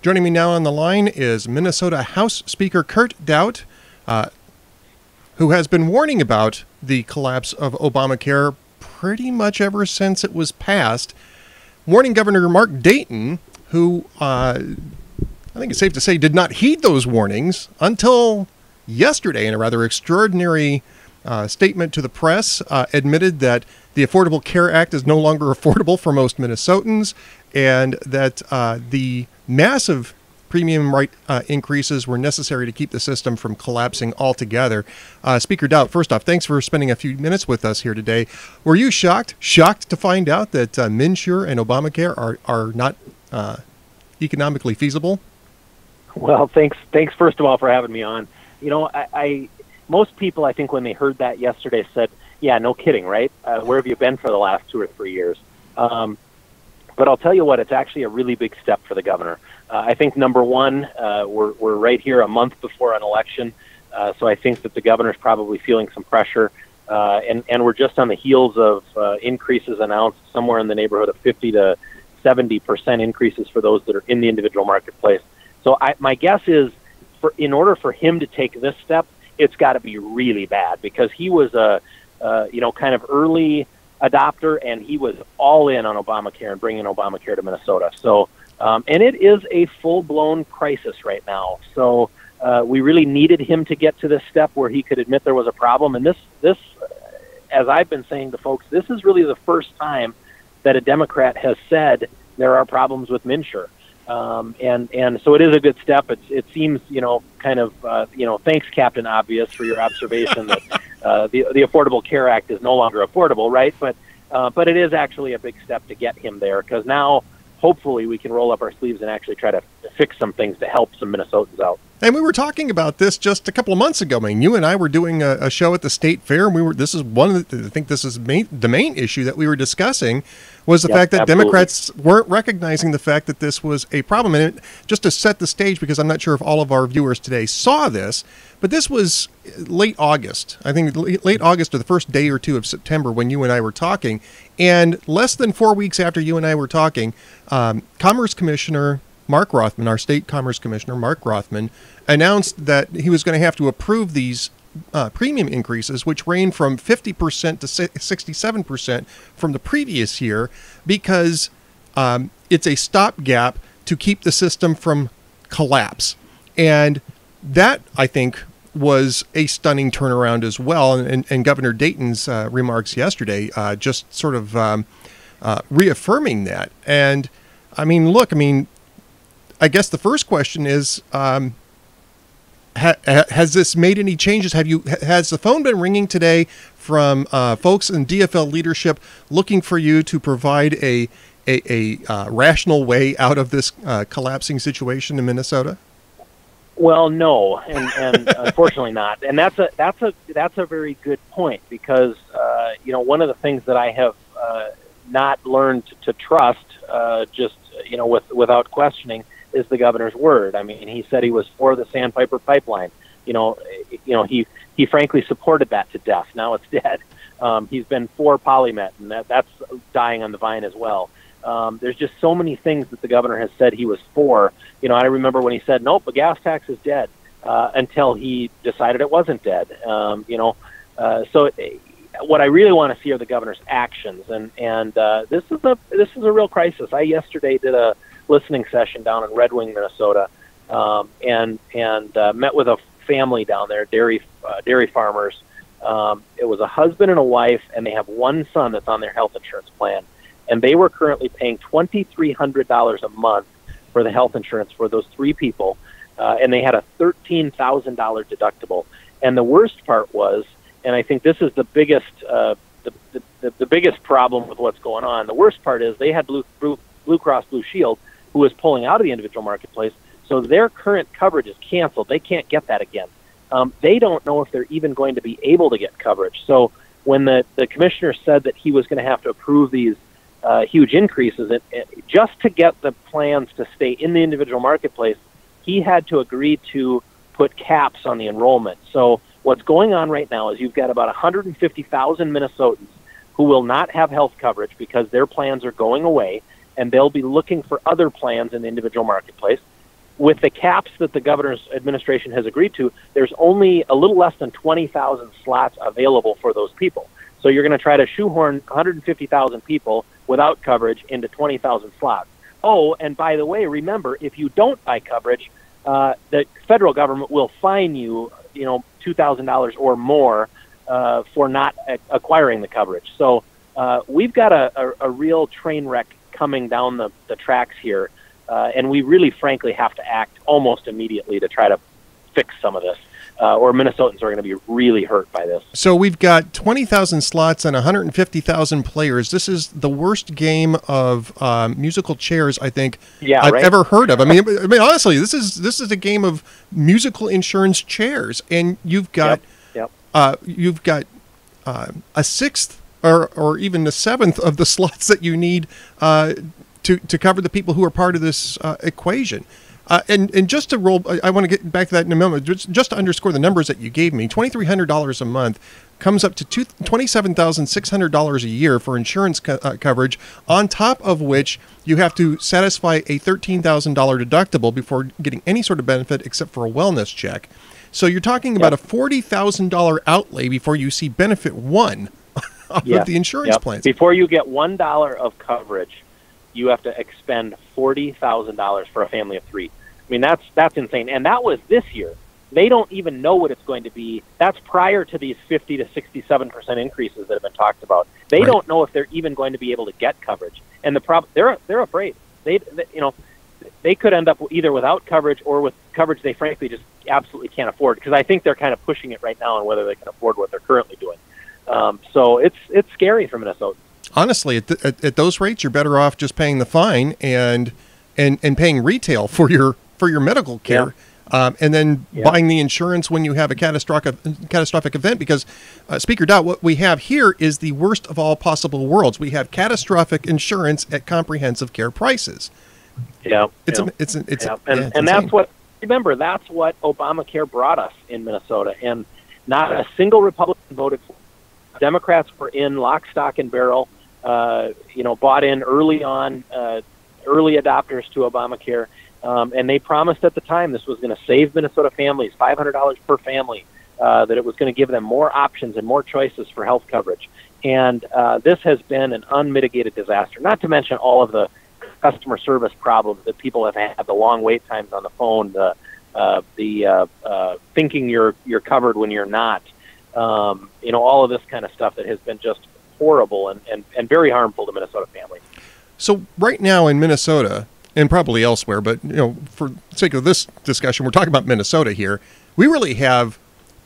Joining me now on the line is Minnesota House Speaker Kurt Daudt, who has been warning about the collapse of Obamacare pretty much ever since it was passed, warning Governor Mark Dayton, who I think it's safe to say did not heed those warnings until yesterday in a rather extraordinary statement to the press, admitted that the Affordable Care Act is no longer affordable for most Minnesotans, and that the massive premium rate increases were necessary to keep the system from collapsing altogether. Speaker Daudt, first off, thanks for spending a few minutes with us here today. Were you shocked to find out that Mnsure and Obamacare are not economically feasible? Well, thanks first of all for having me on. You know, I most people, I think, when they heard that yesterday said, yeah, no kidding, right? Where have you been for the last 2 or 3 years? But I'll tell you what, it's actually a really big step for the governor. I think, number one, we're right here a month before an election, so I think that the governor's probably feeling some pressure, and we're just on the heels of increases announced somewhere in the neighborhood of 50 to 70% increases for those that are in the individual marketplace. So my guess is, in order for him to take this step, it's got to be really bad, because he was a kind of early adopter, and he was all in on Obamacare and bringing Obamacare to Minnesota. So, and it is a full-blown crisis right now. So we really needed him to get to this step where he could admit there was a problem. And this, as I've been saying to folks, this is really the first time that a Democrat has said there are problems with Mnsure. And so it is a good step. It seems, kind of, thanks, Captain Obvious, for your observation that the Affordable Care Act is no longer affordable, right? But it is actually a big step to get him there, because now hopefully we can roll up our sleeves and actually try to fix some things to help some Minnesotans out. And we were talking about this just a couple of months ago. I mean, you and I were doing a show at the state fair, and this is one of the, I think this is the main issue that we were discussing, was the fact that absolutely. Democrats weren't recognizing the fact that this was a problem. And just to set the stage, because I'm not sure if all of our viewers today saw this, but this was late August. I think late August or the first day or two of September when you and I were talking. And less than 4 weeks after you and I were talking, Commerce Commissioner Mark Rothman, our state Commerce Commissioner Mark Rothman, announced that he was going to have to approve these premium increases, which range from 50% to 67% from the previous year, because it's a stopgap to keep the system from collapse. And that, I think, was a stunning turnaround as well. And Governor Dayton's remarks yesterday just sort of reaffirming that. And I mean, look, I guess the first question is, has this made any changes? Has the phone been ringing today from folks in DFL leadership looking for you to provide a rational way out of this collapsing situation in Minnesota? Well, no, and unfortunately not. And that's a very good point, because one of the things that I have not learned to trust, without questioning, is the governor's word. I mean, he said he was for the Sandpiper pipeline. He frankly supported that to death. Now it's dead. He's been for Polymet, and that's dying on the vine as well. There's just so many things that the governor has said he was for. I remember when he said, nope, the gas tax is dead, until he decided it wasn't dead. So what I really want to see are the governor's actions, and this is a real crisis. I yesterday did a listening session down in Red Wing, Minnesota, and met with a family down there, dairy farmers. It was a husband and a wife, and they have one son that's on their health insurance plan, and they were currently paying $2,300 a month for the health insurance for those three people, and they had a $13,000 deductible. And the worst part was, and I think this is the biggest the biggest problem with what's going on. The worst part is they had Blue Cross Blue Shield, who was pulling out of the individual marketplace, so their current coverage is canceled. They can't get that again. They don't know if they're even going to be able to get coverage. So when the commissioner said that he was going to have to approve these huge increases, just to get the plans to stay in the individual marketplace, he had to agree to put caps on the enrollment. So what's going on right now is you've got about 150,000 Minnesotans who will not have health coverage because their plans are going away, and they'll be looking for other plans in the individual marketplace. with the caps that the governor's administration has agreed to, there's only a little less than 20,000 slots available for those people. So you're going to try to shoehorn 150,000 people without coverage into 20,000 slots. Oh, and by the way, remember, if you don't buy coverage, the federal government will fine you, $2,000 or more for not acquiring the coverage. So we've got a real train wreck coming down the tracks here, and we really, frankly, have to act almost immediately to try to fix some of this, or Minnesotans are going to be really hurt by this. So we've got 20,000 slots and 150,000 players. This is the worst game of musical chairs I think I've ever heard of. I mean, honestly, this is a game of musical insurance chairs, and you've got a sixth or even a seventh of the slots that you need to cover the people who are part of this equation. And just to roll, I want to get back to that in a moment. Just to underscore the numbers that you gave me, $2,300 a month comes up to $27,600 a year for insurance coverage, on top of which you have to satisfy a $13,000 deductible before getting any sort of benefit except for a wellness check. So you're talking about a $40,000 outlay before you see benefit one of the insurance plans. Before you get $1 of coverage, you have to expend $40,000 for a family of three. I mean, that's insane. And that was this year. They don't even know what it's going to be. That's prior to these 50 to 67% increases that have been talked about. They don't know if they're even going to be able to get coverage. And the problem, they're afraid. They could end up either without coverage or with coverage they frankly just absolutely can't afford, because I think they're kind of pushing it right now on whether they can afford what they're currently doing. So it's scary for Minnesota. Honestly, at those rates, you're better off just paying the fine and paying retail for your medical care, and then buying the insurance when you have a catastrophic event. Because Speaker Daudt, what we have here is the worst of all possible worlds. We have catastrophic insurance at comprehensive care prices. And that's what, remember, that's what Obamacare brought us in Minnesota, and not a single Republican voted for. Democrats were in lock, stock, and barrel. Bought in early on, early adopters to Obamacare, and they promised at the time this was going to save Minnesota families $500 per family, that it was going to give them more options and more choices for health coverage. And this has been an unmitigated disaster, not to mention all of the customer service problems that people have had, the long wait times on the phone, the thinking you're covered when you're not, all of this kind of stuff that has been just horrible and very harmful to Minnesota families. So right now in Minnesota, and probably elsewhere, but for the sake of this discussion, we're talking about Minnesota here. We really have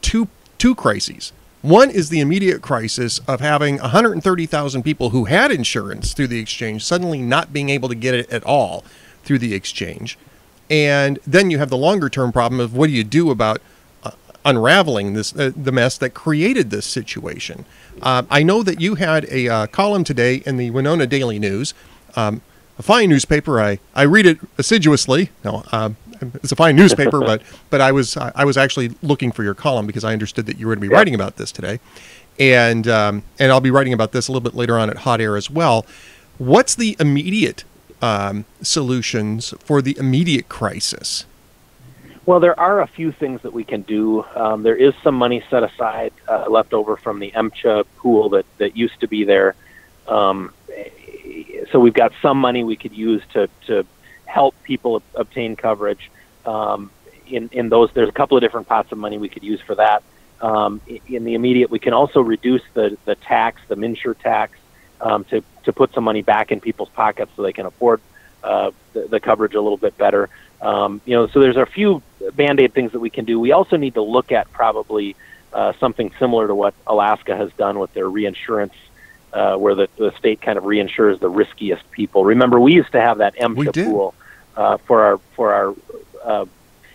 two crises. One is the immediate crisis of having 130,000 people who had insurance through the exchange suddenly not being able to get it at all through the exchange. And then you have the longer term problem of what do you do about unraveling this the mess that created this situation. I know that you had a column today in the Winona Daily News, a fine newspaper. I read it assiduously. No, it's a fine newspaper, but I was actually looking for your column because I understood that you were going to be writing about this today, and I'll be writing about this a little bit later on at Hot Air as well. What's the immediate solutions for the immediate crisis? Well, there are a few things that we can do. There is some money set aside left over from the Mnsure pool that used to be there. So we've got some money we could use to help people obtain coverage. In those, there's a couple of different pots of money we could use for that. In the immediate, we can also reduce the tax, the Mnsure tax, to put some money back in people's pockets so they can afford the coverage a little bit better. So there's a few Band-Aid things that we can do. We also need to look at probably something similar to what Alaska has done with their reinsurance, where the state kind of reinsures the riskiest people. Remember, we used to have that Mnsure pool for our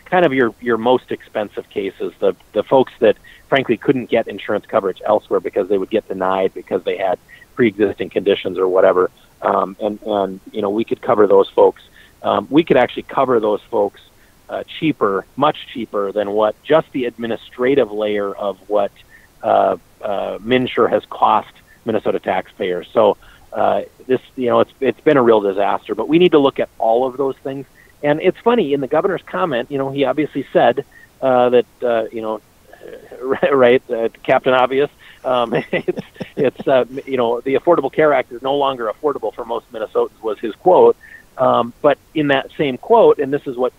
kind of your most expensive cases, the folks that frankly couldn't get insurance coverage elsewhere because they would get denied because they had pre-existing conditions or whatever. And we could cover those folks. We could actually cover those folks cheaper, much cheaper than what just the administrative layer of what Mnsure has cost Minnesota taxpayers. So this, it's been a real disaster. But we need to look at all of those things. And it's funny, in the governor's comment, he obviously said that, right, Captain Obvious, it's the Affordable Care Act is no longer affordable for most Minnesotans, was his quote. But in that same quote, and this is what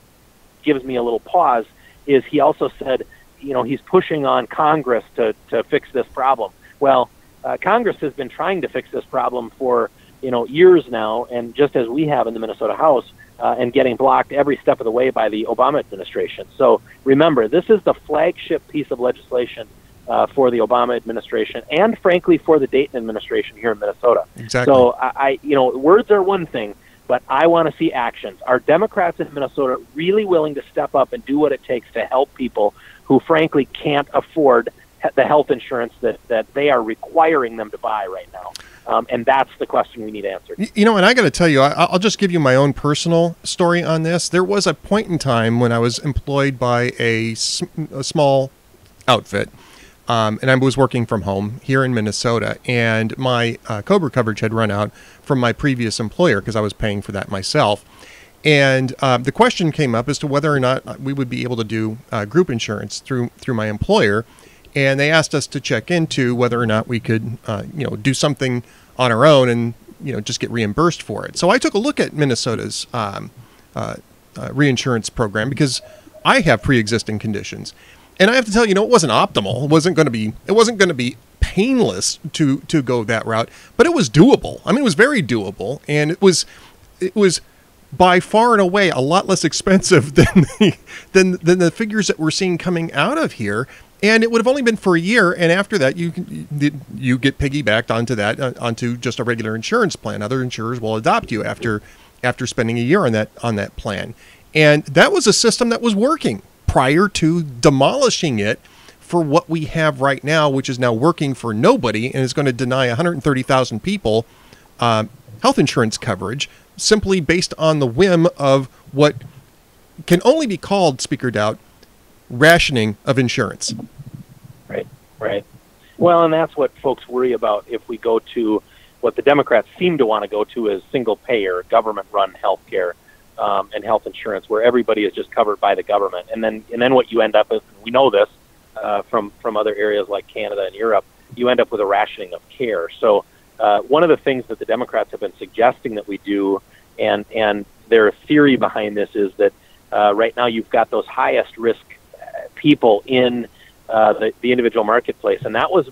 gives me a little pause, is he also said, he's pushing on Congress to fix this problem. Well, Congress has been trying to fix this problem for, years now, and just as we have in the Minnesota House, and getting blocked every step of the way by the Obama administration. So remember, this is the flagship piece of legislation for the Obama administration and, frankly, for the Dayton administration here in Minnesota. Exactly. So, words are one thing, but I want to see actions. Are Democrats in Minnesota really willing to step up and do what it takes to help people who, frankly, can't afford the health insurance that they are requiring them to buy right now? And that's the question we need answered. And I got to tell you, I'll just give you my own personal story on this. There was a point in time when I was employed by a small outfit, and I was working from home here in Minnesota, and my COBRA coverage had run out from my previous employer because I was paying for that myself. And the question came up as to whether or not we would be able to do group insurance through my employer. And they asked us to check into whether or not we could, do something on our own and, just get reimbursed for it. So I took a look at Minnesota's reinsurance program because I have pre-existing conditions, and I have to tell you, it wasn't optimal. It wasn't going to be painless to go that route, but it was doable. I mean, it was very doable, and it was by far and away a lot less expensive than the figures that we're seeing coming out of here. And it would have only been for a year, and after that, you get piggybacked onto that, onto just a regular insurance plan. Other insurers will adopt you after spending a year on that plan, and that was a system that was working prior to demolishing it for what we have right now, which is now working for nobody and is going to deny 130,000 people health insurance coverage simply based on the whim of what can only be called, Speaker Daudt, rationing of insurance. Right. Well, and that's what folks worry about if we go to what the Democrats seem to want to go to as single-payer, government-run health care and health insurance, where everybody is just covered by the government. And then what you end up with, we know this from other areas like Canada and Europe, you end up with a rationing of care. So one of the things that the Democrats have been suggesting that we do, and their theory behind this is that right now you've got those highest risk people in the individual marketplace, and that was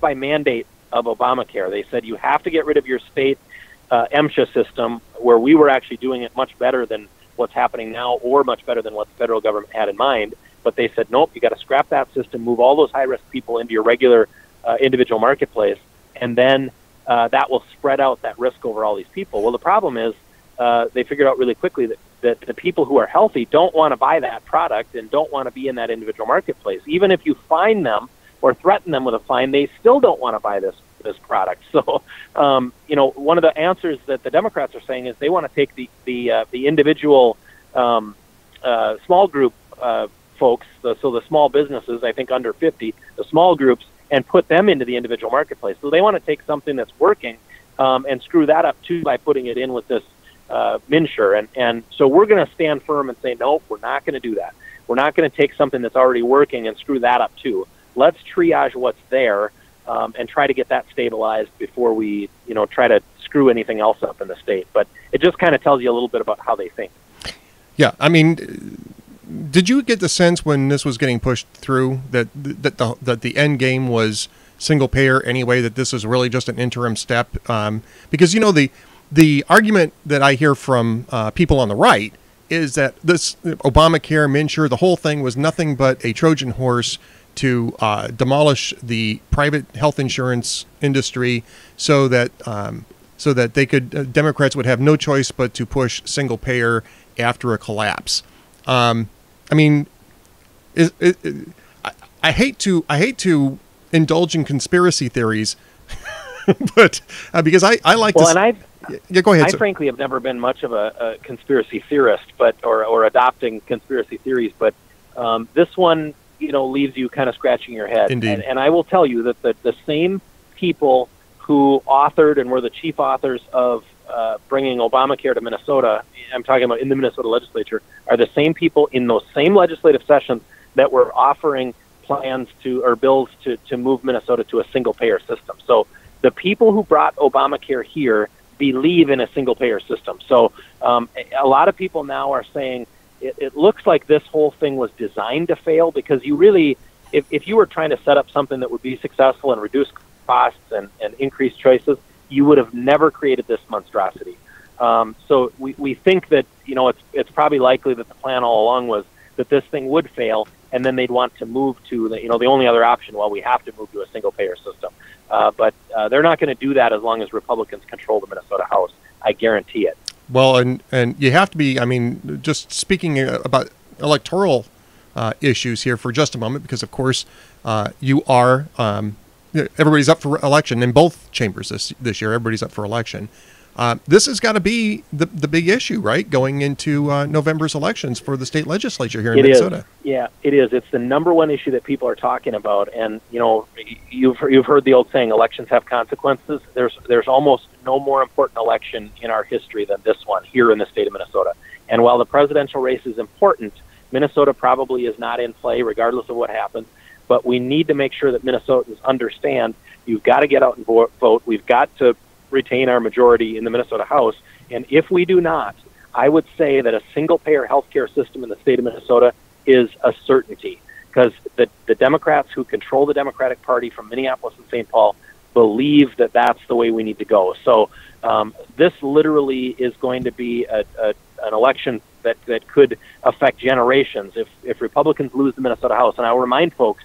by mandate of Obamacare. They said you have to get rid of your state Mnsure system, where we were actually doing it much better than what's happening now, or much better than what the federal government had in mind. But they said, nope, you got to scrap that system, move all those high-risk people into your regular individual marketplace, and then that will spread out that risk over all these people. Well, the problem is they figured out really quickly that the people who are healthy don't want to buy that product and don't want to be in that individual marketplace. Even if you fine them or threaten them with a fine, they still don't want to buy this product. So, one of the answers that the Democrats are saying is they want to take the individual small group folks, so the small businesses, I think under 50, the small groups, and put them into the individual marketplace. So they want to take something that's working and screw that up too by putting it in with this Mnsure. And so we're going to stand firm and say, nope, we're not going to do that. We're not going to take something that's already working and screw that up too. Let's triage what's there and try to get that stabilized before we, try to screw anything else up in the state. But it just kind of tells you a little bit about how they think. Yeah, I mean, did you get the sense when this was getting pushed through that the end game was single payer anyway, that this is really just an interim step? Because, the argument that I hear from people on the right is that this Obamacare, Mnsure, the whole thing was nothing but a Trojan horse to demolish the private health insurance industry so that they could, Democrats would have no choice but to push single payer after a collapse. I mean, I hate to indulge in conspiracy theories, but because I like to. And yeah, go ahead. I frankly have never been much of a conspiracy theorist, or adopting conspiracy theories, but this one, leaves you kind of scratching your head. Indeed. And I will tell you that the same people who authored and were the chief authors of bringing Obamacare to Minnesota, I'm talking about in the Minnesota legislature, are the same people in those same legislative sessions that were offering plans to, or bills to move Minnesota to a single-payer system. So the people who brought Obamacare here believe in a single-payer system. So a lot of people now are saying it looks like this whole thing was designed to fail, because you really, if you were trying to set up something that would be successful and reduce costs and increase choices, you would have never created this monstrosity. So we think that, it's probably likely that the plan all along was that this thing would fail, and then they'd want to move to the only other option, well, we have to move to a single payer system. But they're not going to do that as long as Republicans control the Minnesota House. I guarantee it. Well, and you have to be, just speaking about electoral issues here for just a moment, because of course you are, everybody's up for election in both chambers this year. Everybody's up for election. This has got to be the big issue, right? Going into November's elections for the state legislature here in Minnesota. Yeah, it is. It's the number one issue that people are talking about. And, you've heard the old saying, elections have consequences. There's almost no more important election in our history than this one here in the state of Minnesota. And while the presidential race is important, Minnesota probably is not in play regardless of what happens. But we need to make sure that Minnesotans understand you've got to get out and vote. We've got to retain our majority in the Minnesota House. And if we do not, I would say that a single-payer healthcare system in the state of Minnesota is a certainty, because the Democrats who control the Democratic Party from Minneapolis and St. Paul believe that that's the way we need to go. So this literally is going to be an election that could affect generations if Republicans lose the Minnesota House. And I'll remind folks,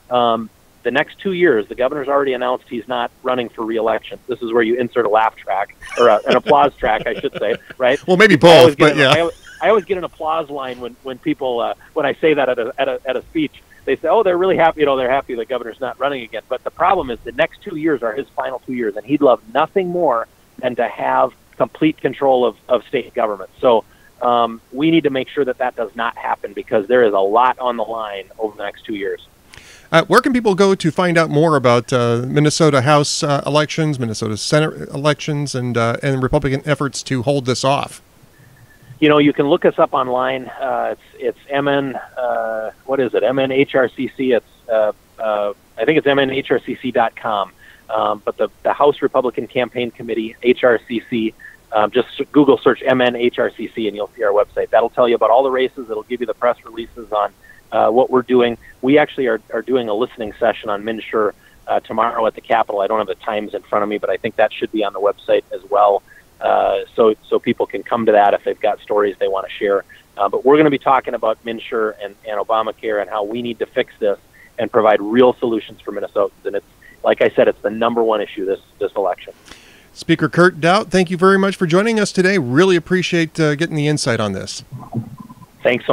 the next 2 years, the governor's already announced he's not running for re-election. This is where you insert a laugh track, or an applause track, I should say, right? Well, maybe both, but yeah. I always get an applause line when people, when I say that at a speech. They say, oh, they're really happy, they're happy the governor's not running again. But the problem is the next 2 years are his final 2 years, and he'd love nothing more than to have complete control of state government. So we need to make sure that does not happen, because there is a lot on the line over the next 2 years. Where can people go to find out more about Minnesota House elections, Minnesota Senate elections, and Republican efforts to hold this off? You can look us up online. It's MN. What is it? MNHRCC. It's I think it's MNHRCC.com. But the House Republican Campaign Committee, HRCC. Just Google search MNHRCC and you'll see our website. That'll tell you about all the races. It'll give you the press releases on what we're doing. We actually are doing a listening session on Mnsure tomorrow at the Capitol. I don't have the times in front of me, but I think that should be on the website as well. So people can come to that if they've got stories they want to share. But we're going to be talking about Mnsure and Obamacare and how we need to fix this and provide real solutions for Minnesotans. And it's, like I said, it's the number one issue this election. Speaker Kurt Daudt, thank you very much for joining us today. Really appreciate getting the insight on this. Thanks so much.